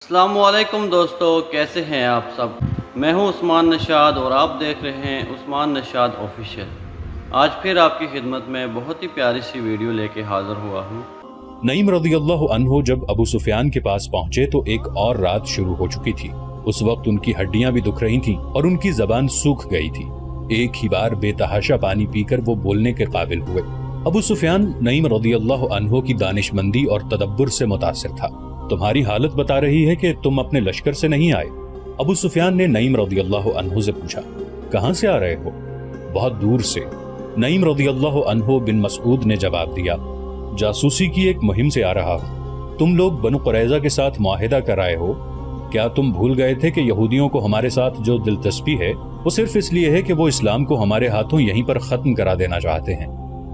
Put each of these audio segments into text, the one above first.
السلام علیکم دوستو، کیسے ہیں آپ سب؟ میں ہوں عثمان نشاد اور آپ دیکھ رہے ہیں عثمان نشاد آفیشیل۔ آج پھر آپ کی خدمت میں بہت ہی پیاری سی ویڈیو لے کے حاضر ہوا ہوں۔ نعیم رضی اللہ عنہ جب ابو سفیان کے پاس پہنچے تو ایک اور رات شروع ہو چکی تھی۔ اس وقت ان کی ہڈیاں بھی دکھ رہی تھیں اور ان کی زبان سوکھ گئی تھی۔ ایک ہی بار بے تحاشا پانی پی کر وہ بولنے کے قابل ہوئے۔ ابو سفیان نعیم رضی اللہ عنہ کی دانشمندی اور تدبر سے متاثر تھا۔ تمہاری حالت بتا رہی ہے کہ تم اپنے لشکر سے نہیں آئے۔ ابو سفیان نے نعیم رضی اللہ عنہ سے پوچھا، کہاں سے آ رہے ہو؟ بہت دور سے، نعیم رضی اللہ عنہ بن مسعود نے جواب دیا، جاسوسی کی ایک مہم سے آ رہا ہوں۔ تم لوگ بنو قریظہ کے ساتھ معاہدہ کر آئے ہو۔ کیا تم بھول گئے تھے کہ یہودیوں کو ہمارے ساتھ جو دلچسپی ہے وہ صرف اس لیے ہے کہ وہ اسلام کو ہمارے ہاتھوں یہیں پر ختم کرا دینا چاہتے ہیں۔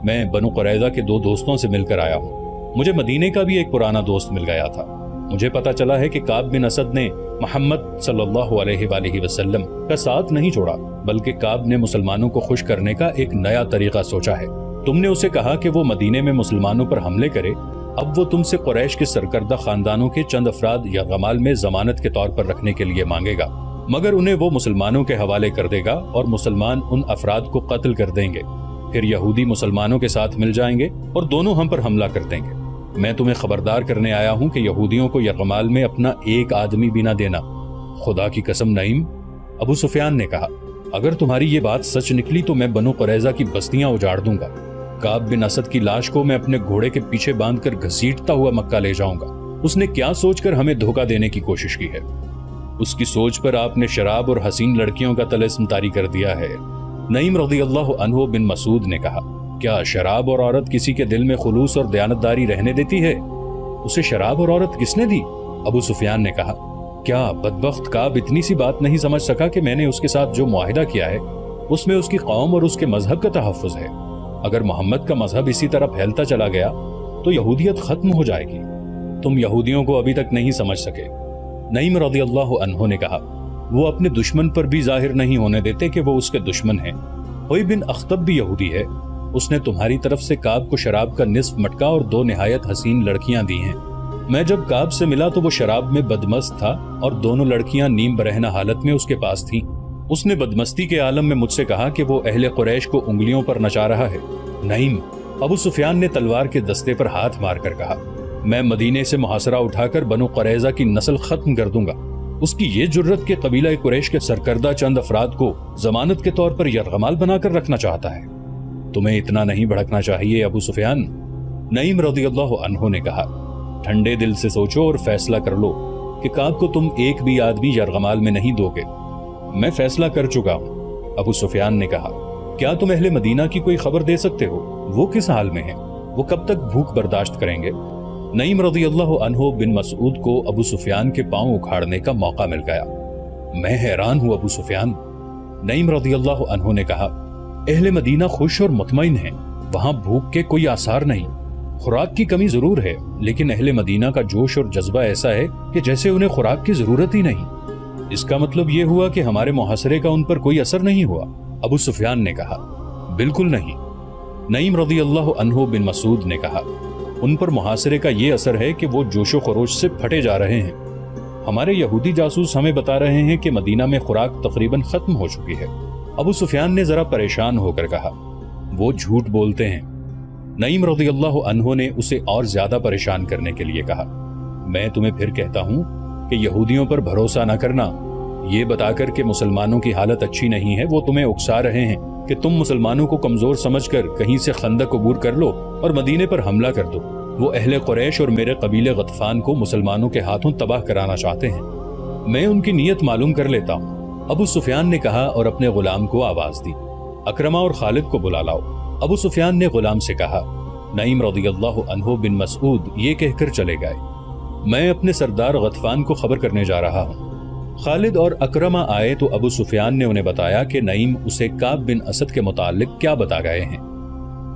میں بنو قریظہ کے 2 دوستوں سے مل کر آیا ہوں۔ مجھے مدینے کا بھی ایک پرانا دوست مل گیا تھا۔ مجھے پتا چلا ہے کہ کعب بن اسد نے محمد صلی اللہ علیہ وآلہ وسلم کا ساتھ نہیں چھوڑا، بلکہ کعب نے مسلمانوں کو خوش کرنے کا ایک نیا طریقہ سوچا ہے۔ تم نے اسے کہا کہ وہ مدینے میں مسلمانوں پر حملے کرے۔ اب وہ تم سے قریش کے سرکردہ خاندانوں کے چند افراد یرغمال میں ضمانت کے طور پر رکھنے کے لیے مانگے گا، مگر انہیں وہ مسلمانوں کے حوالے کر دے گا اور مسلمان ان افراد کو قتل کر دیں گے۔ پھر یہودی مسلمانوں کے ساتھ مل جائیں گے اور دونوں ہم پر حملہ کر دیں گے۔ میں تمہیں خبردار کرنے آیا ہوں کہ یہودیوں کو یرغمال میں اپنا ایک آدمی بھی نہ دینا۔ خدا کی قسم نعیم، ابو سفیان نے کہا، اگر تمہاری یہ بات سچ نکلی تو میں بنو قریظہ کی بستیاں اجاڑ دوں گا۔ کعب بن اسد کی لاش کو میں اپنے گھوڑے کے پیچھے باندھ کر گھسیٹتا ہوا مکہ لے جاؤں گا۔ اس نے کیا سوچ کر ہمیں دھوکہ دینے کی کوشش کی ہے؟ اس کی سوچ پر آپ نے شراب اور حسین لڑکیوں کا طلسم طاری کر دیا ہے۔ نعیم رضی اللہ عنہ بن مسعود نے کہا، کیا شراب اور عورت کسی کے دل میں خلوص اور دیانتداری رہنے دیتی ہے؟ اسے شراب اور عورت کس نے دی؟ ابو سفیان نے کہا، کیا بدبخت کعب اتنی سی بات نہیں سمجھ سکا کہ میں نے اس کے ساتھ جو معاہدہ کیا ہے اس میں اس کی قوم اور اس کے مذہب کا تحفظ ہے؟ اگر محمد کا مذہب اسی طرح پھیلتا چلا گیا تو یہودیت ختم ہو جائے گی۔ تم یہودیوں کو ابھی تک نہیں سمجھ سکے۔ نعیم رضی اللہ عنہ نے کہا، وہ اپنے دشمن پر بھی ظاہر نہیں ہونے دیتے کہ وہ اس کے دشمن ہیں۔ ہوئی بن اخطب بھی یہودی ہے۔ اس نے تمہاری طرف سے کعب کو شراب کا نصف مٹکا اور 2 نہایت حسین لڑکیاں دی ہیں۔ میں جب کعب سے ملا تو وہ شراب میں بدمست تھا اور دونوں لڑکیاں نیم برہنہ حالت میں اس کے پاس تھیں۔ اس نے بدمستی کے عالم میں مجھ سے کہا کہ وہ اہل قریش کو انگلیوں پر نچا رہا ہے۔ نعیم، ابو سفیان نے تلوار کے دستے پر ہاتھ مار کر کہا، میں مدینے سے محاصرہ اٹھا کر بنو قریظہ کی نسل ختم کر دوں گا۔ اس کی یہ جرت کہ قبیلہ قریش کے سرکردہ چند افراد کو ضمانت کے طور پر یرغمال بنا کر رکھنا چاہتا ہے۔ تمہیں اتنا نہیں بھڑکنا چاہیے ابو سفیان، نعیم رضی اللہ عنہ نے کہا۔ ٹھنڈے دل سے سوچو اور فیصلہ کر لو کہ کعب کو تم ایک بھی آدمی یرغمال میں نہیں دو گے۔ میں فیصلہ کر چکا ہوں، ابو سفیان نے کہا۔ کیا تم اہل مدینہ کی کوئی خبر دے سکتے ہو؟ وہ کس حال میں ہیں؟ وہ کب تک بھوک برداشت کریں گے؟ نعیم رضی اللہ عنہ بن مسعود کو ابو سفیان کے پاؤں اکھاڑنے کا موقع مل گیا۔ میں حیران ہوں ابو سفیان، نعیم رضی اللہ عنہ نے کہا، اہل مدینہ خوش اور مطمئن ہیں، وہاں بھوک کے کوئی آثار نہیں۔ خوراک کی کمی ضرور ہے، لیکن اہل مدینہ کا جوش اور جذبہ ایسا ہے کہ جیسے انہیں خوراک کی ضرورت ہی نہیں۔ اس کا مطلب یہ ہوا کہ ہمارے محاصرے کا ان پر کوئی اثر نہیں ہوا؟ ابو سفیان نے کہا، بالکل نہیں۔ نعیم رضی اللہ عنہ بن مسعود نے کہا، ان پر محاصرے کا یہ اثر ہے کہ وہ جوش و خروش سے پھٹے جا رہے ہیں۔ ہمارے یہودی جاسوس ہمیں بتا رہے ہیں کہ مدینہ میں خوراک تقریباً ختم ہو چکی ہے۔ ابو سفیان نے ذرا پریشان ہو کر کہا، وہ جھوٹ بولتے ہیں۔ نعیم رضی اللہ عنہ نے اسے اور زیادہ پریشان کرنے کے لیے کہا، میں تمہیں پھر کہتا ہوں کہ یہودیوں پر بھروسہ نہ کرنا۔ یہ بتا کر کہ مسلمانوں کی حالت اچھی نہیں ہے وہ تمہیں اکسا رہے ہیں کہ تم مسلمانوں کو کمزور سمجھ کر کہیں سے خندق عبور کر لو اور مدینے پر حملہ کر دو۔ وہ اہل قریش اور میرے قبیلے غطفان کو مسلمانوں کے ہاتھوں تباہ کرانا چاہتے ہیں۔ میں ان کی نیت معلوم کر لیتا ہوں، ابو سفیان نے کہا اور اپنے غلام کو آواز دی، اکرمہ اور خالد کو بلا لاؤ۔ ابو سفیان نے غلام سے کہا۔ نعیم رضی اللہ عنہ بن مسعود یہ کہہ کر چلے گئے، میں اپنے سردار غطفان کو خبر کرنے جا رہا ہوں۔ خالد اور اکرمہ آئے تو ابو سفیان نے انہیں بتایا کہ نعیم اسے کعب بن اسد کے متعلق کیا بتا گئے ہیں۔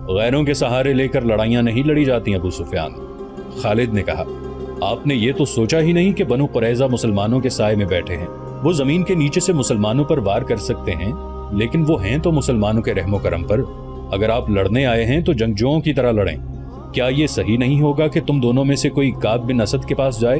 غیروں کے سہارے لے کر لڑائیاں نہیں لڑی جاتی ابو سفیان، خالد نے کہا۔ آپ نے یہ تو سوچا ہی نہیں کہ بنو قریظہ مسلمانوں کے سائے میں بیٹھے ہیں، وہ زمین کے نیچے سے مسلمانوں پر وار کر سکتے ہیں، لیکن وہ ہیں تو مسلمانوں کے رحم و کرم پر۔ اگر آپ لڑنے آئے ہیں تو جنگجوؤں کی طرح لڑیں۔ کیا یہ صحیح نہیں ہوگا کہ تم دونوں میں سے کوئی کعب بن اسد کے پاس جائے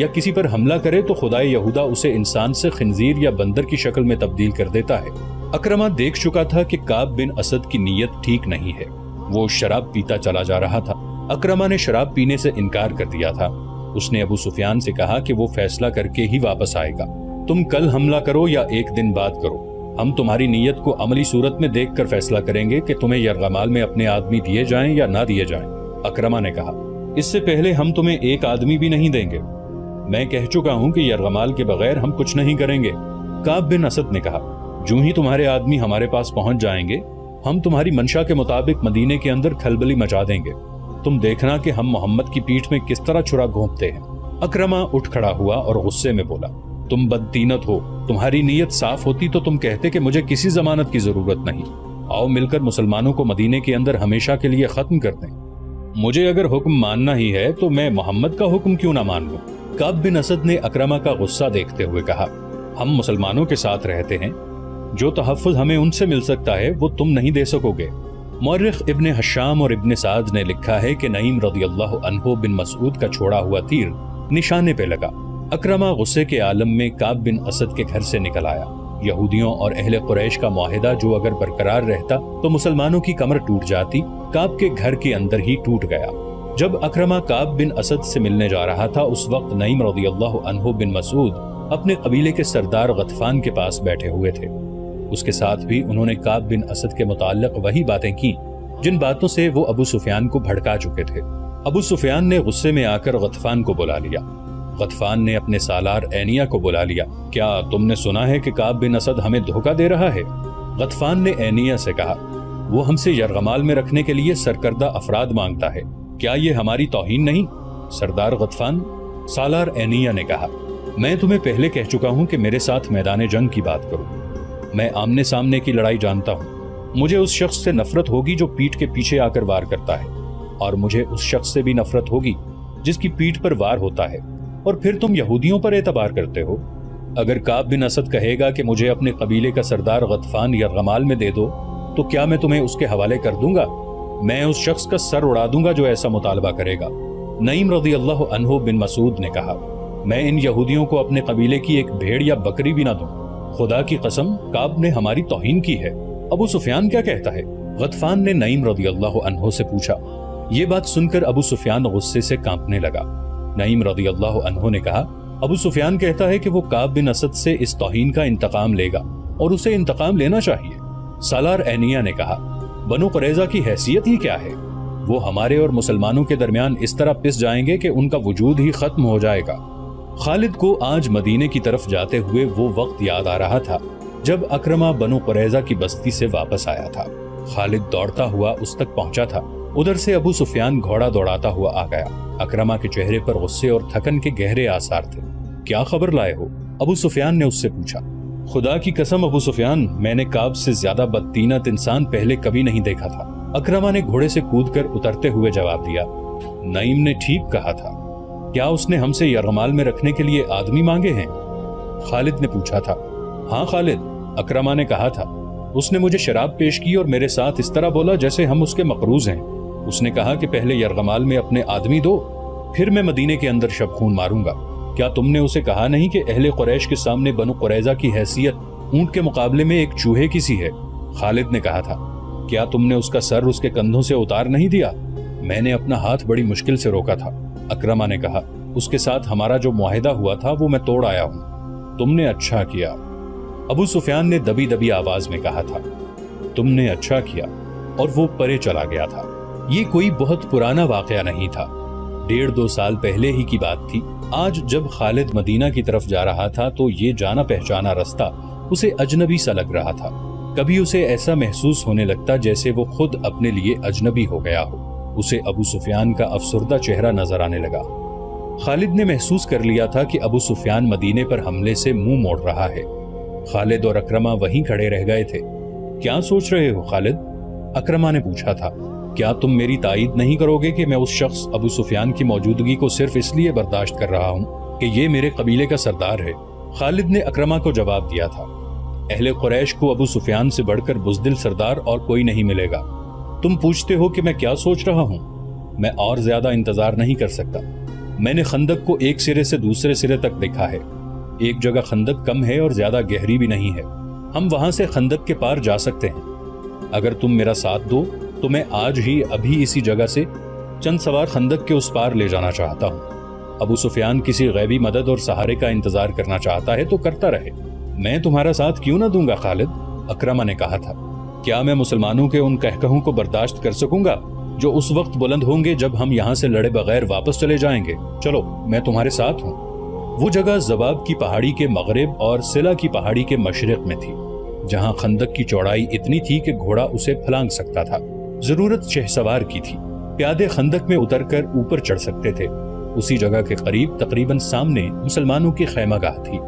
یا کسی پر حملہ کرے تو خدائے یہودا اسے انسان سے خنزیر یا بندر کی شکل میں تبدیل کر دیتا ہے۔ اکرمہ دیکھ چکا تھا کہ کعب بن اسد کی نیت ٹھیک نہیں ہے، وہ شراب پیتا چلا جا رہا تھا۔ اکرمہ نے شراب پینے سے انکار کر دیا تھا۔ اس نے ابو سفیان سے کہا کہ وہ فیصلہ کر کے ہی واپس آئے گا، تم کل حملہ کرو یا ایک دن بعد کرو، ہم تمہاری نیت کو عملی صورت میں دیکھ کر فیصلہ کریں گے کہ تمہیں یرغمال میں اپنے آدمی دیے جائیں یا نہ دیے جائیں۔ اکرمہ نے کہا، اس سے پہلے ہم تمہیں ایک آدمی بھی نہیں دیں گے، میں کہہ چکا ہوں کہ یرغمال کے بغیر ہم کچھ نہیں کریں گے۔ کعب بن اسد نے کہا، جو ہی تمہارے آدمی ہمارے پاس پہنچ جائیں گے ہم تمہاری منشا کے مطابق مدینے کے اندر کھلبلی مچا دیں گے، تم دیکھنا کہ ہم محمد کی پیٹھ میں کس طرح چھرا گھونپتے ہیں۔ اکرمہ اٹھ کھڑا ہوا اور غصے میں بولا، تم بدتینت ہو، تمہاری نیت صاف ہوتی تو تم کہتے کہ مجھے کسی ضمانت کی ضرورت نہیں، آؤ مل کر مسلمانوں کو مدینے کے اندر ہمیشہ کے لیے ختم کر دیں۔ مجھے اگر حکم ماننا ہی ہے تو میں محمد کا حکم کیوں نہ مان لوں؟ کعب بن اسد نے اکرمہ کا غصہ دیکھتے ہوئے کہا، ہم مسلمانوں کے ساتھ رہتے ہیں، جو تحفظ ہمیں ان سے مل سکتا ہے وہ تم نہیں دے سکو گے۔ مورخ ابن حشام اور ابن سعد نے لکھا ہے کہ نعیم رضی اللہ عنہ بن مسعود کا چھوڑا ہوا تیر نشانے پہ لگا۔ اکرمہ غصے کے عالم میں کعب بن اسد کے گھر سے نکل آیا۔ یہودیوں اور اہل قریش کا معاہدہ جو اگر برقرار رہتا تو مسلمانوں کی کمر ٹوٹ جاتی، کعب کے گھر کے اندر ہی ٹوٹ گیا۔ جب اکرمہ کعب بن اسد سے ملنے جا رہا تھا اس وقت نعیم رضی اللہ عنہ بن مسعود اپنے قبیلے کے سردار غطفان کے پاس بیٹھے ہوئے تھے۔ اس کے ساتھ بھی انہوں نے کعب بن اسد کے متعلق وہی باتیں کی جن باتوں سے وہ ابو سفیان کو بھڑکا چکے تھے۔ ابو سفیان نے غصے میں آ کر غطفان کو بلا لیا۔ غطفان نے اپنے سالار اینیا کو بلا لیا، کیا تم نے سنا ہے کہ کعب بن اسد ہمیں دھوکہ دے رہا ہے؟ غطفان نے اینیا سے کہا، وہ ہم سے یرغمال میں رکھنے کے لیے سرکردہ افراد مانگتا ہے، کیا یہ ہماری توہین نہیں؟ سردار غطفان، سالار اینیا نے کہا، میں تمہیں پہلے کہہ چکا ہوں کہ میرے ساتھ میدان جنگ کی بات کرو، میں آمنے سامنے کی لڑائی جانتا ہوں، مجھے اس شخص سے نفرت ہوگی جو پیٹھ کے پیچھے آ کر وار کرتا ہے، اور مجھے اس شخص سے بھی نفرت ہوگی جس کی پیٹھ پر وار ہوتا ہے، اور پھر تم یہودیوں پر اعتبار کرتے ہو۔ اگر کعب بن اسد کہے گا کہ مجھے اپنے قبیلے کا سردار غطفان یرغمال میں دے دو تو کیا میں تمہیں اس کے حوالے کر دوں گا؟ میں اس شخص کا سر اڑا دوں گا جو ایسا مطالبہ کرے گا۔ نعیم رضی اللہ عنہ بن مسعود نے کہا، میں ان یہودیوں کو اپنے قبیلے کی ایک بھیڑ یا بکری بھی نہ دوں، خدا کی قسم کعب نے ہماری توہین کی ہے۔ ابو سفیان کیا کہتا ہے؟ غطفان نے نعیم رضی اللہ عنہ سے پوچھا۔ یہ بات سن کر ابو سفیان غصے سے کانپنے لگا۔ نعیم رضی اللہ عنہ نے کہا، ابو سفیان کہتا ہے کہ وہ کعب بن اسد سے اس توہین کا انتقام لے گا اور اسے انتقام لینا چاہیے۔ سالار اینیا نے کہا، بنو قریظہ کی حیثیت ہی کیا ہے؟ وہ ہمارے اور مسلمانوں کے درمیان اس طرح پس جائیں گے کہ ان کا وجود ہی ختم ہو جائے گا۔ خالد کو آج مدینے کی طرف جاتے ہوئے وہ وقت یاد آ رہا تھا جب اکرمہ بنو قریظہ کی بستی سے واپس آیا تھا۔ خالد دوڑتا ہوا اس تک پہنچا تھا، ادھر سے ابو سفیان گھوڑا دوڑاتا ہوا آ گیا۔ اکرمہ کے چہرے پر غصے اور تھکن کے گہرے آثار تھے۔ کیا خبر لائے ہو؟ ابو سفیان نے اس سے پوچھا۔ خدا کی قسم ابو سفیان، میں نے کعب سے زیادہ بدتینت انسان پہلے کبھی نہیں دیکھا تھا۔ اکرمہ نے گھوڑے سے کود کر اترتے ہوئے جواب دیا، نعیم نے ٹھیک کہا تھا، کیا اس نے ہم سے یرغمال میں رکھنے کے لیے آدمی مانگے ہیں؟ خالد نے پوچھا تھا۔ ہاں خالد، اکرمہ نے کہا تھا، اس نے مجھے شراب پیش کی اور میرے ساتھ اس طرح بولا جیسے ہم اس کے مقروض ہیں۔ اس نے کہا کہ پہلے یرغمال میں اپنے آدمی دو، پھر میں مدینے کے اندر شب خون ماروں گا۔ کیا تم نے اسے کہا نہیں کہ اہل قریش کے سامنے بنو قریظہ کی حیثیت اونٹ کے مقابلے میں ایک چوہے کی سی ہے؟ خالد نے کہا تھا، کیا تم نے اس کا سر اس کے کندھوں سے اتار نہیں دیا؟ میں نے اپنا ہاتھ بڑی مشکل سے روکا تھا۔ اکرمہ نے کہا، اس کے ساتھ ہمارا جو معاہدہ ہوا تھا وہ میں توڑ آیا ہوں۔ تم نے اچھا کیا، ابو سفیان نے دبی دبی آواز میں کہا تھا۔ تم نے اچھا کیا، اور وہ پرے چلا گیا تھا۔ یہ کوئی بہت پرانا واقعہ نہیں تھا، 1.5-2 سال پہلے ہی کی بات تھی۔ آج جب خالد مدینہ کی طرف جا رہا تھا تو یہ جانا پہچانا رستہ اسے اجنبی سا لگ رہا تھا۔ کبھی اسے ایسا محسوس ہونے لگتا جیسے وہ خود اپنے لیے اجنبی ہو گیا ہو۔ اسے ابو سفیان کا افسردہ چہرہ نظر آنے لگا۔ خالد نے محسوس کر لیا تھا کہ ابو سفیان مدینے پر حملے سے منہ موڑ رہا ہے۔ خالد اور اکرمہ وہیں کھڑے رہ گئے تھے۔ کیا سوچ رہے ہو خالد؟ اکرمہ نے پوچھا تھا۔ کیا تم میری تائید نہیں کرو گے کہ میں اس شخص ابو سفیان کی موجودگی کو صرف اس لیے برداشت کر رہا ہوں کہ یہ میرے قبیلے کا سردار ہے؟ خالد نے اکرمہ کو جواب دیا تھا، اہل قریش کو ابو سفیان سے بڑھ کر بزدل سردار اور کوئی نہیں ملے گا۔ تم پوچھتے ہو کہ میں کیا سوچ رہا ہوں؟ میں اور زیادہ انتظار نہیں کر سکتا۔ میں نے خندق کو ایک سرے سے دوسرے سرے تک دیکھا ہے۔ ایک جگہ خندق کم ہے اور زیادہ گہری بھی نہیں ہے، ہم وہاں سے خندق کے پار جا سکتے ہیں۔ اگر تم میرا ساتھ دو تو میں آج ہی ابھی اسی جگہ سے چند سوار خندق کے اس پار لے جانا چاہتا ہوں۔ ابو سفیان کسی غیبی مدد اور سہارے کا انتظار کرنا چاہتا ہے تو کرتا رہے، میں تمہارا ساتھ کیوں نہ دوں گا خالد، اکرمہ نے کہا تھا۔ کیا میں مسلمانوں کے ان کہکہوں کو برداشت کر سکوں گا جو اس وقت بلند ہوں گے جب ہم یہاں سے لڑے بغیر واپس چلے جائیں گے؟ چلو میں تمہارے ساتھ ہوں۔ وہ جگہ زباب کی پہاڑی کے مغرب اور سلا کی پہاڑی کے مشرق میں تھی، جہاں خندق کی چوڑائی اتنی تھی کہ گھوڑا اسے پھلانگ سکتا تھا۔ ضرورت شہ سوار کی تھی، پیادے خندق میں اتر کر اوپر چڑھ سکتے تھے۔ اسی جگہ کے قریب تقریباً سامنے مسلمانوں کی خیمہ گاہ تھی۔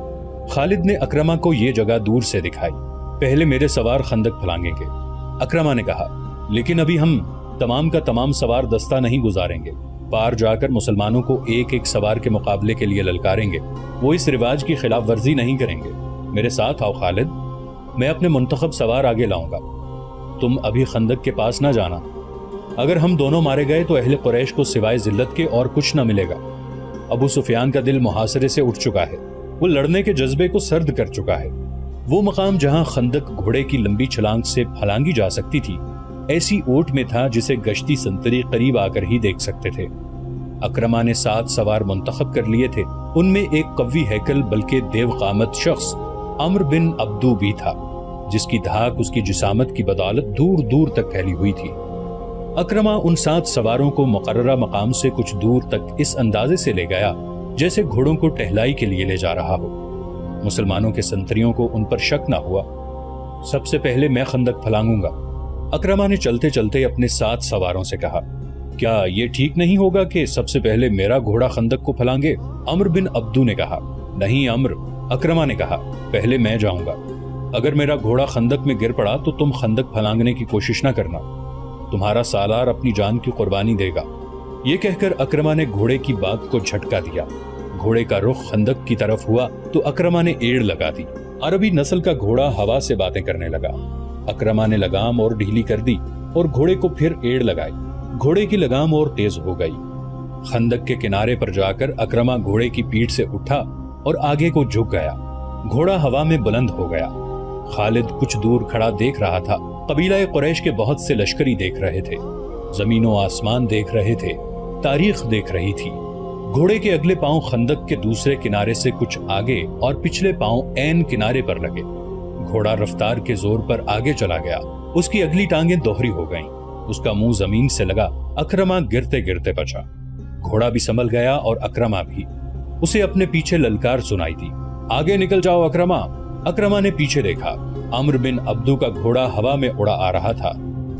خالد نے اکرمہ کو یہ جگہ دور سے دکھائی۔ پہلے میرے سوار خندق پھلانگیں گے، اکرمہ نے کہا، لیکن ابھی ہم تمام کا تمام سوار دستہ نہیں گزاریں گے۔ پار جا کر مسلمانوں کو ایک ایک سوار کے مقابلے کے لیے للکاریں گے، وہ اس رواج کی خلاف ورزی نہیں کریں گے۔ میرے ساتھ آؤ خالد، میں اپنے منتخب سوار آگے لاؤں گا، تم ابھی خندق کے پاس نہ جانا۔ اگر ہم دونوں مارے گئے تو اہل قریش کو سوائے ذلت کے اور کچھ نہ ملے گا۔ ابو سفیان کا دل محاصرے سے اٹھ چکا ہے، وہ لڑنے کے جذبے کو سرد کر چکا ہے۔ وہ مقام جہاں خندق گھوڑے کی لمبی چھلانگ سے پھلانگی جا سکتی تھی، ایسی اوٹ میں تھا جسے گشتی سنتری قریب آ کر ہی دیکھ سکتے تھے۔ اکرمہ نے 7 سوار منتخب کر لیے تھے، ان میں ایک قوی ہیکل بلکہ دیو قامت شخص عمرو بن عبدو بھی تھا، جس کی دھاک اس کی جسامت کی بدولت دور دور تک پھیلی ہوئی تھی۔ اکرمہ ان 7 سواروں کو مقررہ مقام سے کچھ دور تک اس اندازے سے لے گیا جیسے گھوڑوں کو ٹہلائی کے لیے لے جا رہا ہو۔ مسلمانوں کے سنتریوں کو ان پر شک نہ ہوا۔ سب سے پہلے میں خندق پھلانگوں گا، اکرمہ نے چلتے چلتے اپنے 7 سواروں سے کہا۔ کیا یہ ٹھیک نہیں ہوگا کہ سب سے پہلے میرا گھوڑا خندق کو پھلانگے؟ عمرو بن عبدو نے کہا۔ نہیں عمرو، اکرمہ نے کہا، پہلے میں جاؤں گا۔ اگر میرا گھوڑا خندق میں گر پڑا تو تم خندق پھلانگنے کی کوشش نہ کرنا، تمہارا سالار اپنی جان کی قربانی دے گا۔ یہ کہہ کر اکرمہ نے گھوڑے کی باگ کو جھٹکا دیا۔ گھوڑے کا رخ خندق کی طرف ہوا تو اکرمہ نے ایڑ لگا دی۔ عربی نسل کا گھوڑا ہوا سے باتیں کرنے لگا۔ اکرمہ نے لگام اور ڈھیلی کر دی اور گھوڑے کو پھر ایڑ لگائی۔ گھوڑے کی لگام اور تیز ہو گئی۔ خندق کے کنارے پر جا کر اکرمہ گھوڑے کی پیٹھ سے اٹھا اور آگے کو جھک گیا۔ گھوڑا ہوا میں بلند ہو گیا۔ خالد کچھ دور کھڑا دیکھ رہا تھا۔ قبیلہ قریش کے بہت سے لشکری دیکھ رہے تھے، زمین و آسمان دیکھ رہے تھے، تاریخ دیکھ رہی تھی۔ گھوڑے کے اگلے پاؤں خندق کے دوسرے کنارے سے کچھ آگے اور پچھلے پاؤں عین کنارے پر لگے۔ گھوڑا رفتار کے زور پر آگے چلا گیا۔ اس کی اگلی ٹانگیں دوہری ہو گئیں، اس کا منہ زمین سے لگا۔ اکرمہ گرتے گرتے بچا۔ گھوڑا بھی سنبھل گیا اور اکرمہ بھی۔ اسے اپنے پیچھے للکار سنائی دی، آگے نکل جاؤ اکرمہ۔ اکرمہ نے پیچھے دیکھا، عمرو بن عبدو کا گھوڑا ہوا میں اڑا آ رہا تھا۔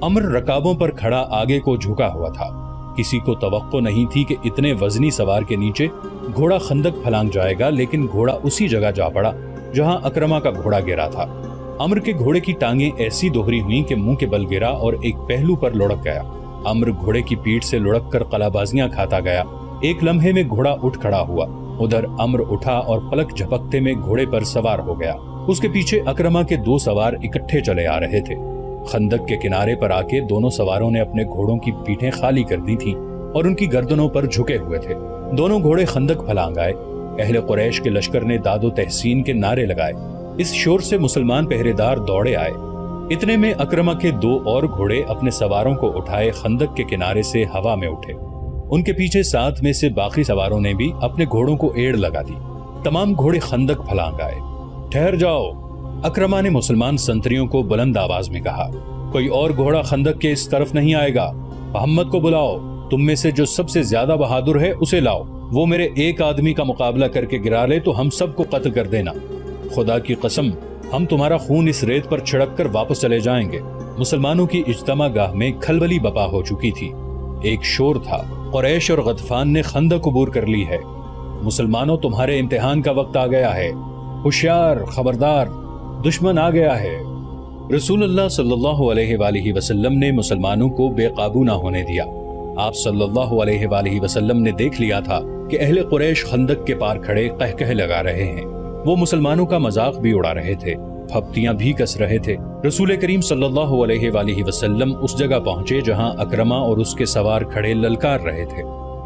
عمرو رکابوں پر کھڑا آگے کو جھکا ہوا تھا۔ کسی کو توقع نہیں تھی کہ اتنے وزنی سوار کے نیچے گھوڑا خندق پھلانگ جائے گا، لیکن گھوڑا اسی جگہ جا پڑا جہاں اکرمہ کا گھوڑا گرا تھا۔ عمرو کے گھوڑے کی ٹانگیں ایسی دوہری ہوئیں کہ منہ کے بل گرا اور ایک پہلو پر لڑک گیا۔ عمرو گھوڑے کی پیٹھ سے لڑک کر قلع بازیاں کھاتا گیا۔ ایک لمحے میں گھوڑا اٹھ کھڑا ہوا۔ ادھر عمرو اٹھا اور پلک جھپکتے میں گھوڑے پر سوار ہو گیا۔ اس کے پیچھے اکرمہ کے 2 سوار اکٹھے چلے آ رہے تھے۔ خندق کے کنارے پر آ کے دونوں سواروں نے اپنے گھوڑوں کی پیٹھیں خالی کر دی تھیں اور ان کی گردنوں پر جھکے ہوئے تھے۔ دونوں گھوڑے خندق پھلانگ آئے۔ اہل قریش کے لشکر نے داد و تحسین کے نعرے لگائے۔ اس شور سے مسلمان پہرے دار دوڑے آئے۔ اتنے میں اکرمہ کے 2 اور گھوڑے اپنے سواروں کو اٹھائے خندق کے کنارے سے ہوا میں اٹھے۔ ان کے پیچھے 7 میں سے باقی سواروں نے بھی اپنے گھوڑوں کو ایڑ لگا دی۔ تمام گھوڑے خندق پھلانگ آئے۔ ٹھہر جاؤ، اکرمہ نے مسلمان سنتریوں کو بلند آواز میں کہا۔ کوئی اور گھوڑا خندق کے اس طرف نہیں آئے گا۔ محمد کو بلاؤ، تم میں سے جو سب سے زیادہ بہادر ہے اسے لاؤ۔ وہ میرے ایک آدمی کا مقابلہ کر کے گرا لے تو ہم سب کو قتل کر دینا۔ خدا کی قسم، ہم تمہارا خون اس ریت پر چھڑک کر واپس چلے جائیں گے۔ مسلمانوں کی اجتماع گاہ میں کھلبلی بپا ہو چکی تھی۔ ایک شور تھا، قریش اور غطفان نے خندق عبور کر لی ہے۔ مسلمانوں، تمہارے امتحان کا وقت آ گیا ہے۔ ہوشیار، خبردار، دشمن آ گیا ہے۔ رسول اللہ صلی اللہ علیہ وآلہ وسلم نے مسلمانوں کو بے قابو نہ ہونے دیا۔ آپ صلی اللہ علیہ وآلہ وسلم نے دیکھ لیا تھا کہ اہل قریش خندق کے پار کھڑے قہقہ لگا رہے ہیں۔ وہ مسلمانوں کا مذاق بھی اڑا رہے تھے، پھپتیاں بھی کس رہے تھے۔ رسول کریم صلی اللہ علیہ وآلہ وسلم اس جگہ پہنچے جہاں اکرمہ اور اس کے سوار کھڑے للکار رہے تھے۔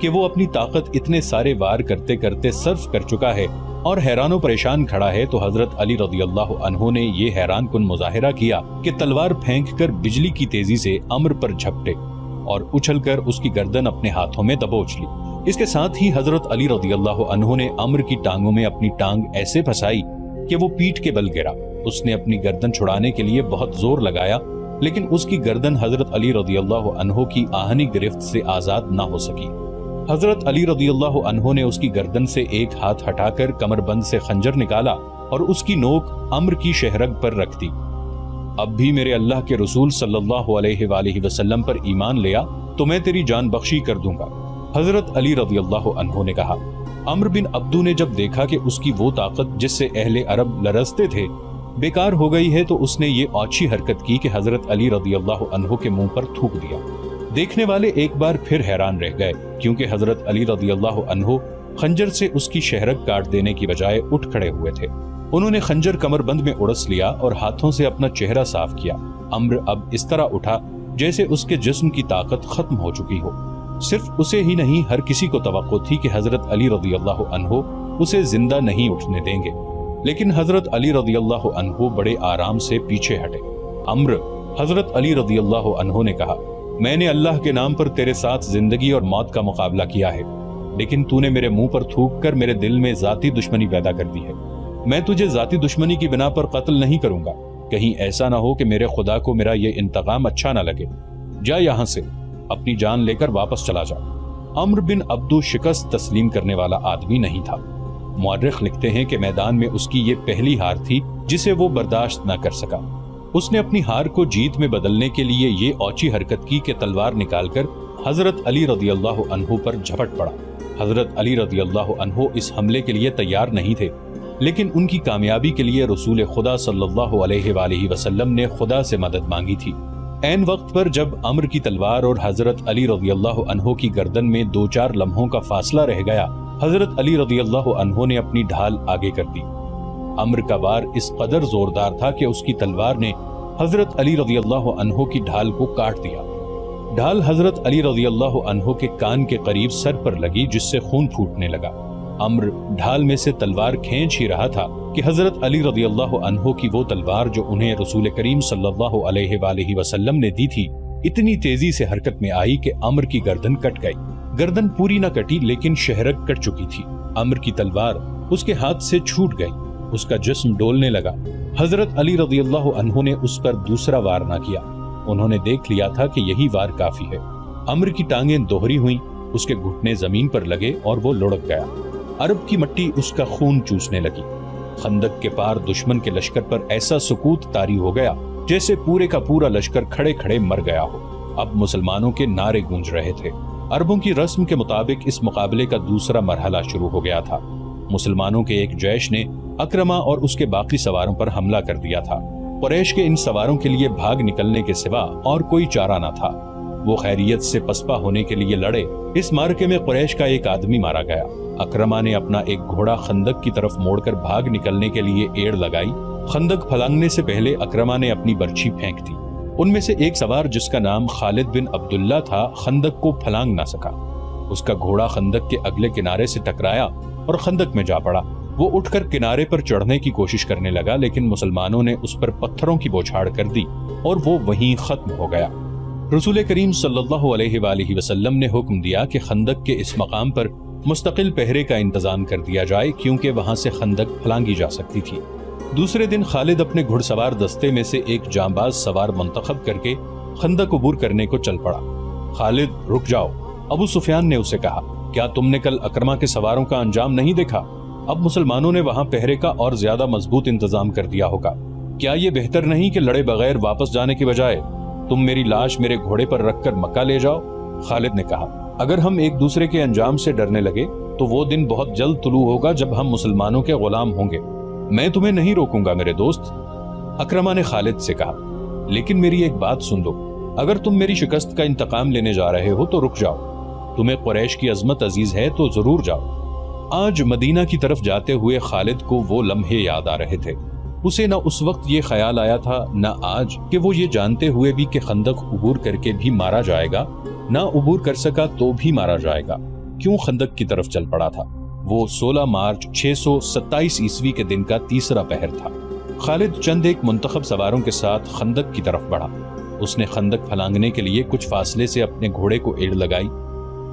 کہ وہ اپنی طاقت اتنے سارے وار کرتے کرتے صرف کر چکا ہے اور حیران و پریشان کھڑا ہے، تو حضرت علی رضی اللہ عنہ نے یہ حیران کن مظاہرہ کیا کہ تلوار پھینک کر بجلی کی تیزی سے عمرو پر جھپٹے اور اچھل کر اس کی گردن اپنے ہاتھوں میں دبوچ لی۔ اس کے ساتھ ہی حضرت علی رضی اللہ عنہ نے عمرو کی ٹانگوں میں اپنی ٹانگ ایسے پھنسائی کہ وہ پیٹھ کے بل گرا۔ اس نے اپنی گردن چھڑانے کے لیے بہت زور لگایا، لیکن اس کی گردن حضرت علی رضی اللہ عنہ کی آہنی گرفت سے آزاد نہ ہو سکی۔ حضرت علی رضی اللہ عنہ نے اس کی گردن سے ایک ہاتھ ہٹا کر کمر بند سے خنجر نکالا اور اس کی نوک عمرو کی شہرگ پر رکھ دی۔ اب بھی میرے اللہ کے رسول صلی اللہ علیہ وآلہ وسلم پر ایمان لیا تو میں تیری جان بخشی کر دوں گا، حضرت علی رضی اللہ عنہ نے کہا۔ عمرو بن عبدو نے جب دیکھا کہ اس کی وہ طاقت جس سے اہل عرب لرزتے تھے بیکار ہو گئی ہے، تو اس نے یہ اوچھی حرکت کی کہ حضرت علی رضی اللہ عنہ کے منہ پر تھوک دیا۔ دیکھنے والے ایک بار پھر حیران رہ گئے، کیونکہ حضرت علی رضی اللہ عنہ خنجر سے اس کی شہرگ کاٹ دینے کی بجائے اٹھ کھڑے ہوئے تھے۔ انہوں نے خنجر کمر بند میں اڑس لیا اور ہاتھوں سے اپنا چہرہ صاف کیا۔ عمرو اب اس طرح اٹھا جیسے اس کے جسم کی طاقت ختم ہو چکی ہو۔ صرف اسے ہی نہیں، ہر کسی کو توقع تھی کہ حضرت علی رضی اللہ عنہ اسے زندہ نہیں اٹھنے دیں گے، لیکن حضرت علی رضی اللہ عنہ بڑے آرام سے پیچھے ہٹے۔ عمرو، حضرت علی رضی اللہ عنہ نے کہا، میں نے اللہ کے نام پر تیرے ساتھ زندگی اور موت کا مقابلہ کیا ہے، لیکن تو نے میرے منہ پر تھوک کر میرے دل میں ذاتی دشمنی پیدا کر دی ہے۔ میں تجھے ذاتی دشمنی کی بنا پر قتل نہیں کروں گا، کہیں ایسا نہ ہو کہ میرے خدا کو میرا یہ انتقام اچھا نہ لگے۔ جا یہاں سے، اپنی جان لے کر واپس چلا جا۔ عمرو بن عبدو شکست تسلیم کرنے والا آدمی نہیں تھا۔ مورخ لکھتے ہیں کہ میدان میں اس کی یہ پہلی ہار تھی جسے وہ برداشت نہ کر سکا۔ اس نے اپنی ہار کو جیت میں بدلنے کے لیے یہ اوچی حرکت کی کہ تلوار نکال کر حضرت علی رضی اللہ عنہ پر جھپٹ پڑا۔ حضرت علی رضی اللہ عنہ اس حملے کے لیے تیار نہیں تھے، لیکن ان کی کامیابی کے لیے رسول خدا صلی اللہ علیہ وآلہ وسلم نے خدا سے مدد مانگی تھی۔ عین وقت پر جب عمرو کی تلوار اور حضرت علی رضی اللہ عنہ کی گردن میں 2-4 لمحوں کا فاصلہ رہ گیا، حضرت علی رضی اللہ عنہ نے اپنی ڈھال آگے کر دی۔ عمرو کا وار اس قدر زوردار تھا کہ اس کی تلوار نے حضرت علی رضی اللہ عنہ کی ڈھال کو کاٹ دیا۔ ڈھال حضرت علی رضی اللہ عنہ کے کان کے قریب سر پر لگی، جس سے خون پھوٹنے لگا۔ عمرو ڈھال میں سے تلوار کھینچ ہی رہا تھا کہ حضرت علی رضی اللہ عنہ کی وہ تلوار جو انہیں رسول کریم صلی اللہ علیہ وآلہ وسلم نے دی تھی اتنی تیزی سے حرکت میں آئی کہ عمرو کی گردن کٹ گئی۔ گردن پوری نہ کٹی، لیکن شہرگ کٹ چکی تھی۔ عمرو کی تلوار اس کے ہاتھ سے چھوٹ گئی، اس کا جسم ڈولنے لگا۔ حضرت علی رضی اللہ عنہ نے اس پر دوسرا وار نہ کیا۔ انہوں نے دیکھ لیا تھا کہ یہی وار کافی ہے۔ عمرو کی ٹانگیں دوہری ہوئیں، اس کے گھٹنے زمین پر لگے اور وہ لڑک گیا۔ عرب کی مٹی اس کا خون چوسنے لگی۔ خندق کے پار دشمن کے لشکر پر ایسا سکوت طاری ہو گیا جیسے پورے کا پورا لشکر کھڑے کھڑے مر گیا ہو۔ اب مسلمانوں کے نعرے گونج رہے تھے۔ عربوں کی رسم کے مطابق اس مقابلے کا دوسرا مرحلہ شروع ہو گیا تھا۔ مسلمانوں کے ایک جیش نے اکرمہ اور اس کے باقی سواروں پر حملہ کر دیا تھا۔ قریش کے ان سواروں کے لیے بھاگ نکلنے کے سوا اور کوئی چارہ نہ تھا۔ وہ خیریت سے پسپا ہونے کے لیے لڑے۔ اس معرکے میں قریش کا ایک آدمی مارا گیا۔ اکرمہ نے اپنا ایک گھوڑا خندق کی طرف موڑ کر بھاگ نکلنے کے لیے ایڑ لگائی۔ خندق پھلانگنے سے پہلے اکرمہ نے اپنی برچھی پھینک دی۔ ان میں سے ایک سوار جس کا نام خالد بن عبداللہ تھا خندق کو پھلانگ نہ سکا۔ اس کا گھوڑا خندق کے اگلے کنارے سے ٹکرایا اور خندق میں جا پڑا۔ وہ اٹھ کر کنارے پر چڑھنے کی کوشش کرنے لگا، لیکن مسلمانوں نے اس پر پتھروں کی بوچھاڑ کر دی اور وہ وہیں ختم ہو گیا۔ رسول کریم صلی اللہ علیہ وآلہ وسلم نے حکم دیا کہ خندق کے اس مقام پر مستقل پہرے کا انتظام کر دیا جائے، کیونکہ وہاں سے خندق پھلانگی جا سکتی تھی۔ دوسرے دن خالد اپنے گھڑ سوار دستے میں سے ایک جانباز سوار منتخب کر کے خندق عبور کرنے کو چل پڑا۔ خالد رک جاؤ، ابو سفیان نے اسے کہا، کیا تم نے کل اکرمہ کے سواروں کا انجام نہیں دیکھا؟ اب مسلمانوں نے وہاں پہرے کا اور زیادہ مضبوط انتظام کر دیا ہوگا۔ کیا یہ بہتر نہیں کہ لڑے بغیر واپس جانے کے بجائے تم میری لاش میرے گھوڑے پر رکھ کر مکہ لے جاؤ؟ خالد نے کہا، اگر ہم ایک دوسرے کے انجام سے ڈرنے لگے تو وہ دن بہت جلد طلوع ہوگا جب ہم مسلمانوں کے غلام ہوں گے۔ میں تمہیں نہیں روکوں گا میرے دوست، اکرمہ نے خالد سے کہا، لیکن میری ایک بات سن لو، اگر تم میری شکست کا انتقام لینے جا رہے ہو تو رک جاؤ، تمہیں قریش کی عظمت عزیز ہے تو ضرور جاؤ۔ آج مدینہ کی طرف جاتے ہوئے خالد کو وہ لمحے یاد آ رہے تھے۔ اسے نہ اس وقت یہ خیال آیا تھا نہ آج کہ وہ یہ جانتے ہوئے بھی کہ خندق عبور کر کے بھی مارا جائے گا، نہ عبور کر سکا تو بھی مارا جائے گا۔ کیوں خندق کی طرف چل پڑا تھا۔ وہ 16 مارچ 627 عیسوی کے دن کا تیسرا پہر تھا۔ خالد چند ایک منتخب سواروں کے ساتھ خندق کی طرف بڑھا۔ اس نے خندق پھلانگنے کے لیے کچھ فاصلے سے اپنے گھوڑے کو ایڑ لگائی،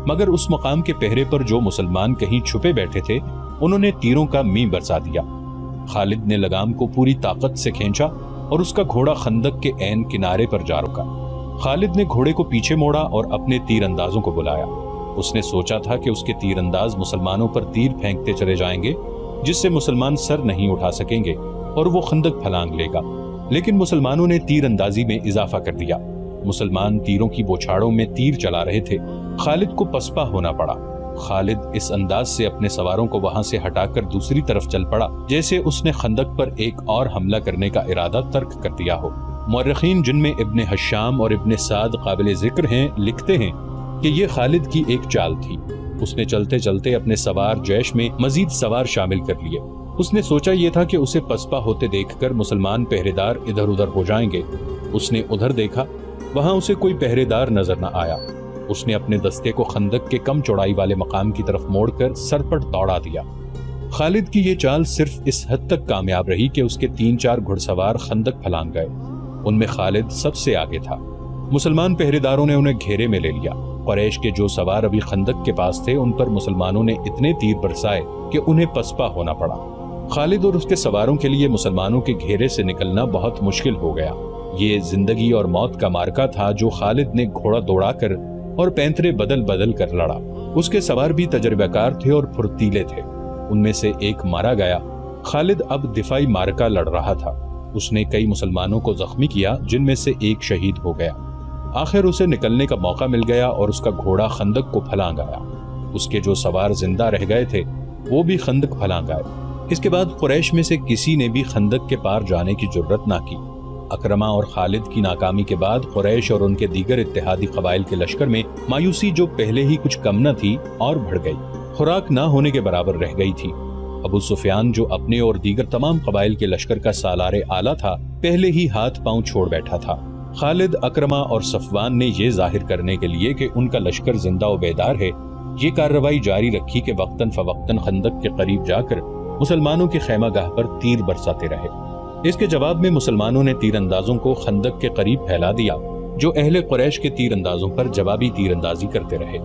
مگر اس مقام کے پہرے پر جو مسلمان کہیں چھپے بیٹھے تھے انہوں نے تیروں کا می برسا دیا۔ خالد نے لگام کو پوری طاقت سے کھینچا اور اس کا گھوڑا خندق کے عین کنارے پر جا رکا۔ خالد نے گھوڑے کو پیچھے موڑا اور اپنے تیر اندازوں کو بلایا۔ اس نے سوچا تھا کہ اس کے تیر انداز مسلمانوں پر تیر پھینکتے چلے جائیں گے جس سے مسلمان سر نہیں اٹھا سکیں گے اور وہ خندق پھلانگ لے گا، لیکن مسلمانوں نے تیر اندازی میں اضافہ کر دیا۔ مسلمان تیروں کی بوچھاڑوں میں تیر چلا رہے تھے۔ خالد کو پسپا ہونا پڑا۔ خالد اس انداز سے اپنے سواروں کو وہاں سے ہٹا کر دوسری طرف چل پڑا جیسے اس نے خندق پر ایک اور حملہ کرنے کا ارادہ ترک کر دیا ہو۔ مورخین جن میں ابن حشام اور ابن سعد قابل ذکر ہیں لکھتے ہیں کہ یہ خالد کی ایک چال تھی۔ اس نے چلتے چلتے اپنے سوار جیش میں مزید سوار شامل کر لیے۔ اس نے سوچا یہ تھا کہ اسے پسپا ہوتے دیکھ کر مسلمان پہرے دار ادھر ادھر ہو جائیں گے۔ اس نے ادھر دیکھا، وہاں اسے کوئی پہرے دار نظر نہ آیا۔ اس نے اپنے دستے کو خندق کے کم چوڑائی والے مقام کی طرف موڑ کر سرپٹ دوڑا دیا۔ خالد کی یہ چال صرف اس حد تک کامیاب رہی کہ اس کے 3-4 گھڑ سوار خندق پھلانگ گئے۔ ان میں خالد سب سے آگے تھا۔ مسلمان پہرے داروں نے انہیں گھیرے میں لے لیا۔ قریش کے جو سوار ابھی خندق کے پاس تھے ان پر مسلمانوں نے اتنے تیر برسائے کہ انہیں پسپا ہونا پڑا۔ خالد اور اس کے سواروں کے لیے مسلمانوں کے گھیرے سے نکلنا بہت مشکل ہو گیا۔ یہ زندگی اور موت کا معرکہ تھا جو خالد نے گھوڑا دوڑا کر اور پینترے بدل بدل کر لڑا۔ اس کے سوار بھی تجربہ کار تھے اور پھرتیلے تھے۔ ان میں سے ایک مارا گیا۔ خالد اب دفاعی معرکہ لڑ رہا تھا۔ اس نے کئی مسلمانوں کو زخمی کیا جن میں سے ایک شہید ہو گیا۔ آخر اسے نکلنے کا موقع مل گیا اور اس کا گھوڑا خندق کو پھلانگ آیا۔ اس کے جو سوار زندہ رہ گئے تھے وہ بھی خندق پھلانگ آئے۔ اس کے بعد قریش میں سے کسی نے بھی خندق کے پار جانے کی جرت نہ کی۔ اکرمہ اور خالد کی ناکامی کے بعد قریش اور ان کے دیگر اتحادی قبائل کے لشکر میں مایوسی جو پہلے ہی کچھ کم نہ تھی اور بڑھ گئی، خوراک نہ ہونے کے برابر رہ گئی تھی۔ ابو سفیان جو اپنے اور دیگر تمام قبائل کے لشکر کا سالار اعلیٰ تھا پہلے ہی ہاتھ پاؤں چھوڑ بیٹھا تھا۔ خالد، اکرمہ اور صفوان نے یہ ظاہر کرنے کے لیے کہ ان کا لشکر زندہ و بیدار ہے یہ کارروائی جاری رکھی کہ وقتاً فوقتاً خندق کے قریب جا کر مسلمانوں کے خیمہ گاہ پر تیر برساتے رہے۔ اس کے جواب میں مسلمانوں نے تیر اندازوں کو خندق کے قریب پھیلا دیا جو اہل قریش کے تیر اندازوں پر جوابی تیر اندازی کرتے رہے۔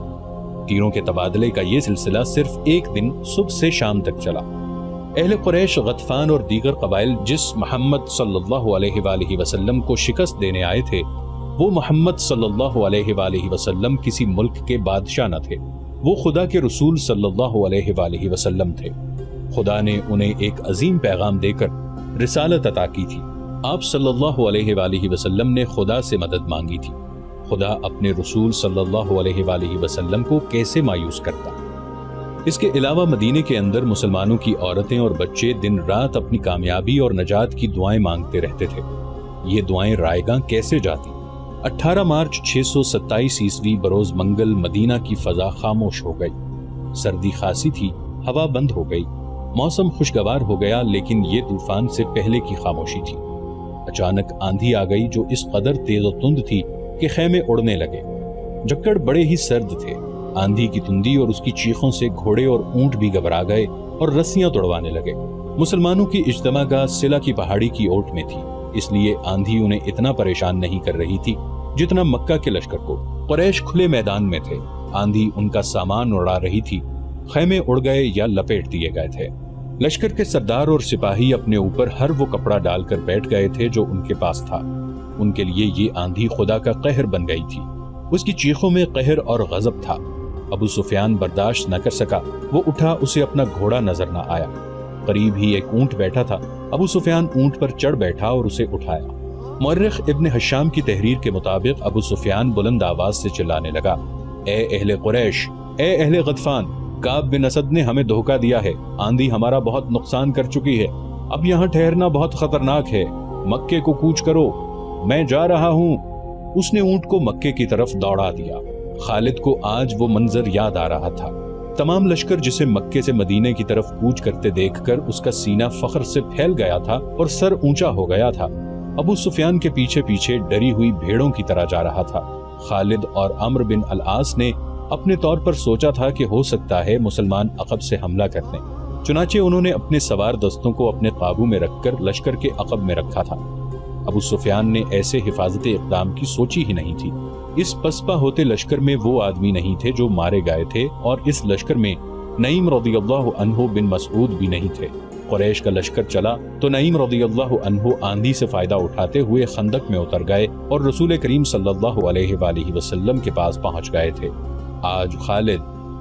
تیروں کے تبادلے کا یہ سلسلہ صرف ایک دن صبح سے شام تک چلا۔ اہل قریش، غطفان اور دیگر قبائل جس محمد صلی اللہ علیہ وآلہ وسلم کو شکست دینے آئے تھے وہ محمد صلی اللہ علیہ وآلہ وسلم کسی ملک کے بادشاہ نہ تھے، وہ خدا کے رسول صلی اللہ علیہ وآلہ وسلم تھے۔ خدا نے انہیں ایک عظیم پیغام دے کر رسالت عطا کی تھی۔ آپ صلی اللہ علیہ وآلہ وسلم نے خدا سے مدد مانگی تھی۔ خدا اپنے رسول صلی اللہ علیہ وآلہ وسلم کو کیسے مایوس کرتا؟ اس کے علاوہ مدینے کے اندر مسلمانوں کی عورتیں اور بچے دن رات اپنی کامیابی اور نجات کی دعائیں مانگتے رہتے تھے۔ یہ دعائیں رائے گاں کیسے جاتی؟ 18 مارچ 627 عیسوی بروز منگل مدینہ کی فضا خاموش ہو گئی۔ سردی خاصی تھی، ہوا بند ہو گئی، موسم خوشگوار ہو گیا، لیکن یہ طوفان سے پہلے کی خاموشی تھی۔ اچانک آندھی آ گئی جو اس قدر تیز و تند تھی کہ خیمے اڑنے لگے۔ جکڑ بڑے ہی سرد تھے۔ آندھی کی تندی اور اس کی چیخوں سے گھوڑے اور اونٹ بھی گھبرا گئے اور رسیاں توڑوانے لگے۔ مسلمانوں کی اجتماع گاہ سلا کی پہاڑی کی اوٹ میں تھی، اس لیے آندھی انہیں اتنا پریشان نہیں کر رہی تھی جتنا مکہ کے لشکر کو۔ قریش کھلے میدان میں تھے، آندھی ان کا سامان اڑا رہی تھی، خیمے اڑ گئے یا لپیٹ دیے گئے تھے۔ لشکر کے سردار اور سپاہی اپنے اوپر ہر وہ کپڑا ڈال کر بیٹھ گئے تھے جو ان کے پاس تھا۔ ان کے لیے یہ آندھی خدا کا قہر بن گئی تھی۔ اس کی چیخوں میں قہر اور غضب تھا۔ ابو سفیان برداشت نہ کر سکا، وہ اٹھا، اسے اپنا گھوڑا نظر نہ آیا۔ قریب ہی ایک اونٹ بیٹھا تھا، ابو سفیان اونٹ پر چڑھ بیٹھا اور اسے اٹھایا۔ مورخ ابن حشام کی تحریر کے مطابق ابو سفیان بلند آواز سے چلانے لگا، اے اہل قریش، اے اہل غطفان، کعب بن اسد نے ہمیں دھوکہ دیا ہے، آندھی ہمارا بہت نقصان کر چکی ہے، اب یہاں ٹھہرنا بہت خطرناک ہے، مکے کو کوچ کرو، میں جا رہا ہوں۔ اس نے اونٹ کو مکے کی طرف دوڑا دیا۔ خالد کو آج وہ منظر یاد آ رہا تھا۔ تمام لشکر جسے مکے سے مدینے کی طرف کوچ کرتے دیکھ کر اس کا سینہ فخر سے پھیل گیا تھا اور سر اونچا ہو گیا تھا۔ ابو سفیان کے پیچھے پیچھے ڈری ہوئی بھیڑوں کی طرح جا رہا تھا۔ خالد اور عمرو بن العاص نے اپنے طور پر سوچا تھا کہ ہو سکتا ہے مسلمان عقب سے حملہ کر دیں، چنانچہ انہوں نے اپنے سوار دستوں کو اپنے قابو میں رکھ کر لشکر کے عقب میں رکھا تھا۔ ابو سفیان نے ایسے حفاظتی اقدام کی سوچی ہی نہیں تھی۔ اس پسپا ہوتے لشکر میں وہ آدمی نہیں تھے جو مارے گئے تھے، اور اس لشکر میں نعیم رضی اللہ عنہ بن مسعود بھی نہیں تھے۔ قریش کا لشکر چلا تو نعیم رضی اللہ عنہ آندھی سے فائدہ اٹھاتے ہوئے خندق میں اتر گئے اور رسول کریم صلی اللہ علیہ وآلہ وسلم کے پاس پہنچ گئے تھے۔ آج خالد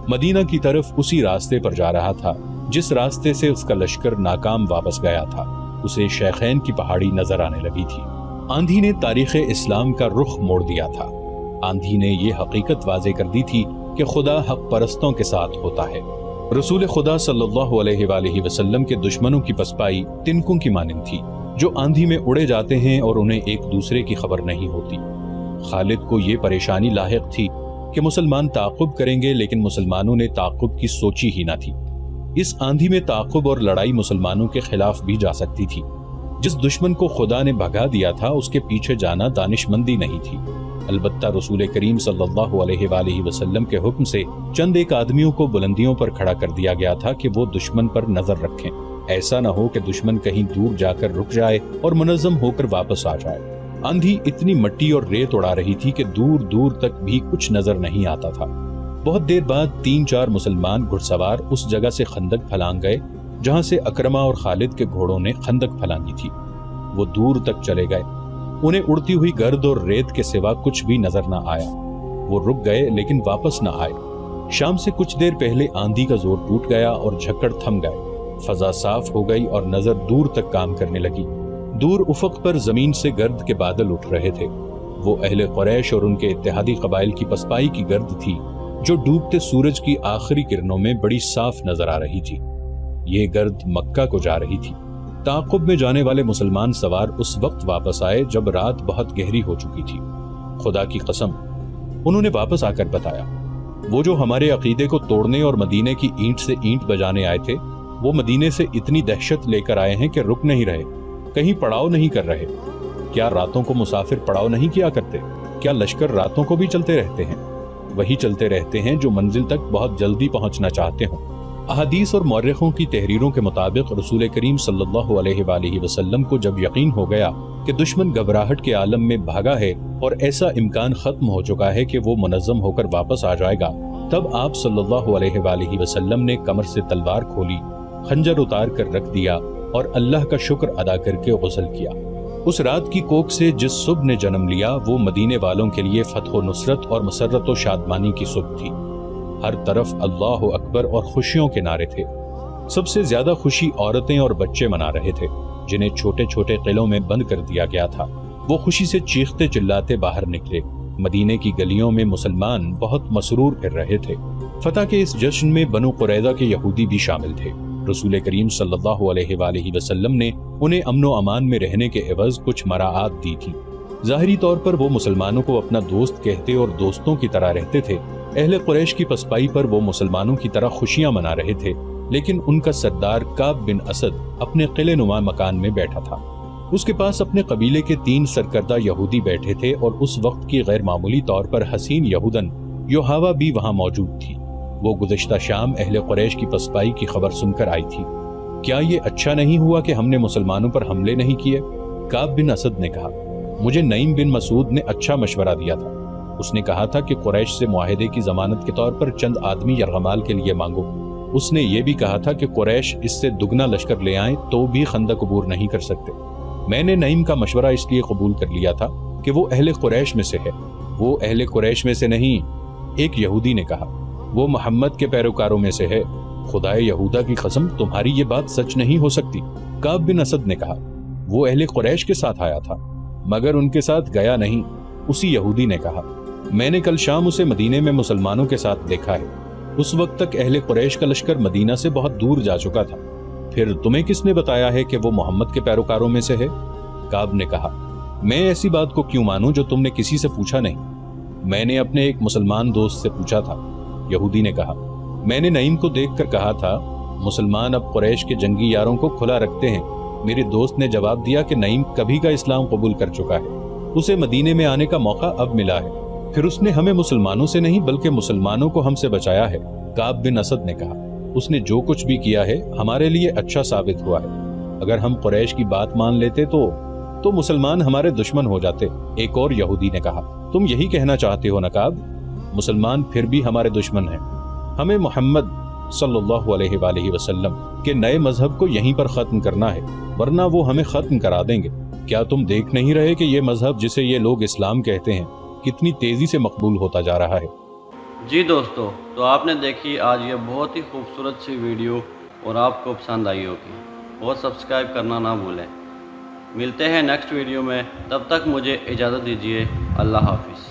مدینہ کی طرف اسی راستے پر جا رہا تھا جس راستے سے اس کا لشکر ناکام واپس گیا تھا۔ اسے شیخین کی پہاڑی نظر آنے لگی تھی۔ آندھی نے تاریخ اسلام کا رخ موڑ دیا تھا۔ آندھی نے یہ حقیقت واضح کر دی تھی کہ خدا حق پرستوں کے ساتھ ہوتا ہے۔ رسول خدا صلی اللہ علیہ وآلہ وسلم کے دشمنوں کی پسپائی تنکوں کی مانند تھی جو آندھی میں اڑے جاتے ہیں اور انہیں ایک دوسرے کی خبر نہیں ہوتی۔ خالد کو یہ پریشانی لاحق تھی کہ مسلمان تعاقب کریں گے، لیکن مسلمانوں نے تعاقب کی سوچی ہی نہ تھی۔ اس آندھی میں تعاقب اور لڑائی مسلمانوں کے خلاف بھی جا سکتی تھی۔ جس دشمن کو خدا نے بھگا دیا تھا اس کے پیچھے جانا دانش مندی نہیں تھی۔ البتہ رسول کریم صلی اللہ علیہ وآلہ وسلم کے حکم سے چند ایک آدمیوں کو بلندیوں پر کھڑا کر دیا گیا تھا کہ وہ دشمن پر نظر رکھیں، ایسا نہ ہو کہ دشمن کہیں دور جا کر رک جائے اور منظم ہو کر واپس آ جائے۔ آندھی اتنی مٹی اور ریت اڑا رہی تھی کہ دور دور تک بھی کچھ نظر نہیں آتا تھا۔ بہت دیر بعد 3-4 مسلمان گھڑ سوار اس جگہ سے خندق پھلانگ گئے جہاں سے اکرمہ اور خالد کے گھوڑوں نے خندق پھلانگی تھی۔ وہ دور تک چلے گئے، انہیں اڑتی ہوئی گرد اور ریت کے سوا کچھ بھی نظر نہ آیا۔ وہ رک گئے لیکن واپس نہ آئے۔ شام سے کچھ دیر پہلے آندھی کا زور ٹوٹ گیا اور جھکڑ تھم گئے۔ فضا صاف ہو گئی اور نظر دور تک کام کرنے لگی۔ دور افق پر زمین سے گرد کے بادل اٹھ رہے تھے۔ وہ اہل قریش اور ان کے اتحادی قبائل کی پسپائی کی گرد تھی جو ڈوبتے سورج کی آخری کرنوں میں بڑی صاف نظر آ رہی تھی۔ یہ گرد مکہ کو جا رہی تھی۔ تعاقب میں جانے والے مسلمان سوار اس وقت واپس آئے جب رات بہت گہری ہو چکی تھی۔ خدا کی قسم، انہوں نے واپس آ کر بتایا، وہ جو ہمارے عقیدے کو توڑنے اور مدینے کی اینٹ سے اینٹ بجانے آئے تھے، وہ مدینے سے اتنی دہشت لے کر آئے ہیں کہ رک نہیں رہے، کہیں پڑاؤ نہیں کر رہے۔ کیا راتوں کو مسافر پڑاؤ نہیں کیا کرتے؟ کیا لشکر راتوں کو بھی چلتے رہتے ہیں؟ وہی چلتے رہتے ہیں جو منزل تک بہت جلدی پہنچنا چاہتے ہوں۔ احادیث اور مورخوں کی تحریروں کے مطابق رسول کریم صلی اللہ علیہ وآلہ وسلم کو جب یقین ہو گیا کہ دشمن گھبراہٹ کے عالم میں بھاگا ہے اور ایسا امکان ختم ہو چکا ہے کہ وہ منظم ہو کر واپس آ جائے گا، تب آپ صلی اللہ علیہ وآلہ وسلم نے کمر سے تلوار کھولی، خنجر اتار کر رکھ دیا اور اللہ کا شکر ادا کر کے غسل کیا۔ اس رات کی کوکھ سے جس صبح نے جنم لیا وہ مدینے والوں کے لیے فتح و نصرت اور مسرت و شادمانی کی صبح تھی۔ ہر طرف اللہ اکبر اور خوشیوں کے نعرے تھے۔ سب سے زیادہ خوشی عورتیں اور بچے منا رہے تھے جنہیں چھوٹے چھوٹے قلعوں میں بند کر دیا گیا تھا۔ وہ خوشی سے چیختے چلاتے باہر نکلے۔ مدینے کی گلیوں میں مسلمان بہت مسرور پھر رہے تھے۔ فتح کے اس جشن میں بنو قریظہ کے یہودی بھی شامل تھے۔ رسول کریم صلی اللہ علیہ وآلہ وسلم نے انہیں امن و امان میں رہنے کے عوض کچھ مراعات دی تھی۔ ظاہری طور پر وہ مسلمانوں کو اپنا دوست کہتے اور دوستوں کی طرح رہتے تھے۔ اہل قریش کی پسپائی پر وہ مسلمانوں کی طرح خوشیاں منا رہے تھے، لیکن ان کا سردار کعب بن اسد اپنے قلعے نما مکان میں بیٹھا تھا۔ اس کے پاس اپنے قبیلے کے 3 سرکردہ یہودی بیٹھے تھے اور اس وقت کی غیر معمولی طور پر حسین یہودن یوحاوا بھی وہاں موجود تھی۔ وہ گزشتہ شام اہل قریش کی پسپائی کی خبر سن کر آئی تھی۔ کیا یہ اچھا نہیں ہوا کہ ہم نے مسلمانوں پر حملے نہیں کیے؟ کعب بن اسد نے کہا۔ مجھے نعیم بن مسعود نے اچھا مشورہ دیا تھا۔ اس نے کہا تھا کہ قریش سے معاہدے کی ضمانت کے طور پر چند آدمی یرغمال کے لیے مانگو۔ اس نے یہ بھی کہا تھا کہ قریش اس سے دگنا لشکر لے آئیں تو بھی خندق عبور نہیں کر سکتے۔ میں نے نعیم کا مشورہ اس لیے قبول کر لیا تھا کہ وہ اہل قریش میں سے ہے۔ وہ اہل قریش میں سے نہیں، ایک یہودی نے کہا، وہ محمد کے پیروکاروں میں سے ہے۔ خدائے یہودا کی قسم، تمہاری یہ بات سچ نہیں ہو سکتی۔ کعب بن اسد نے کہا، وہ اہل قریش کے ساتھ آیا تھا مگر ان کے ساتھ گیا نہیں۔ اسی یہودی نے کہا، میں نے کل شام اسے مدینے میں مسلمانوں کے ساتھ دیکھا ہے۔ اس وقت تک اہل قریش کا لشکر مدینہ سے بہت دور جا چکا تھا۔ پھر تمہیں کس نے بتایا ہے کہ وہ محمد کے پیروکاروں میں سے ہے؟ کعب نے کہا، میں ایسی بات کو کیوں مانوں جو تم نے کسی سے پوچھا نہیں؟ میں نے اپنے ایک مسلمان دوست سے پوچھا تھا۔ یہودی نے کہا، میں نے نعیم کو دیکھ کر کہا تھا مسلمان اب قریش کے جنگی یاروں کو کھلا رکھتے ہیں۔ میرے دوست نے جواب دیا کہ نعیم کبھی کا اسلام قبول کر چکا ہے، اسے مدینے میں آنے کا موقع اب ملا ہے۔ پھر اس نے ہمیں مسلمانوں سے نہیں بلکہ مسلمانوں کو ہم سے بچایا ہے۔ کعب بن اسد نے کہا، اس نے جو کچھ بھی کیا ہے ہمارے لیے اچھا ثابت ہوا ہے۔ اگر ہم قریش کی بات مان لیتے تو مسلمان ہمارے دشمن ہو جاتے۔ ایک اور یہودی نے کہا، تم یہی کہنا چاہتے ہو نا کعب؟ مسلمان پھر بھی ہمارے دشمن ہیں۔ ہمیں محمد صلی اللہ علیہ وآلہ وسلم کے نئے مذہب کو یہیں پر ختم کرنا ہے، ورنہ وہ ہمیں ختم کرا دیں گے۔ کیا تم دیکھ نہیں رہے کہ یہ مذہب جسے یہ لوگ اسلام کہتے ہیں کتنی تیزی سے مقبول ہوتا جا رہا ہے؟ جی دوستو، تو آپ نے دیکھی آج یہ بہت ہی خوبصورت سی ویڈیو اور آپ کو پسند آئی ہوگی، اور سبسکرائب کرنا نہ بھولیں۔ ملتے ہیں نیکسٹ ویڈیو میں، تب تک مجھے اجازت دیجیے۔ اللہ حافظ۔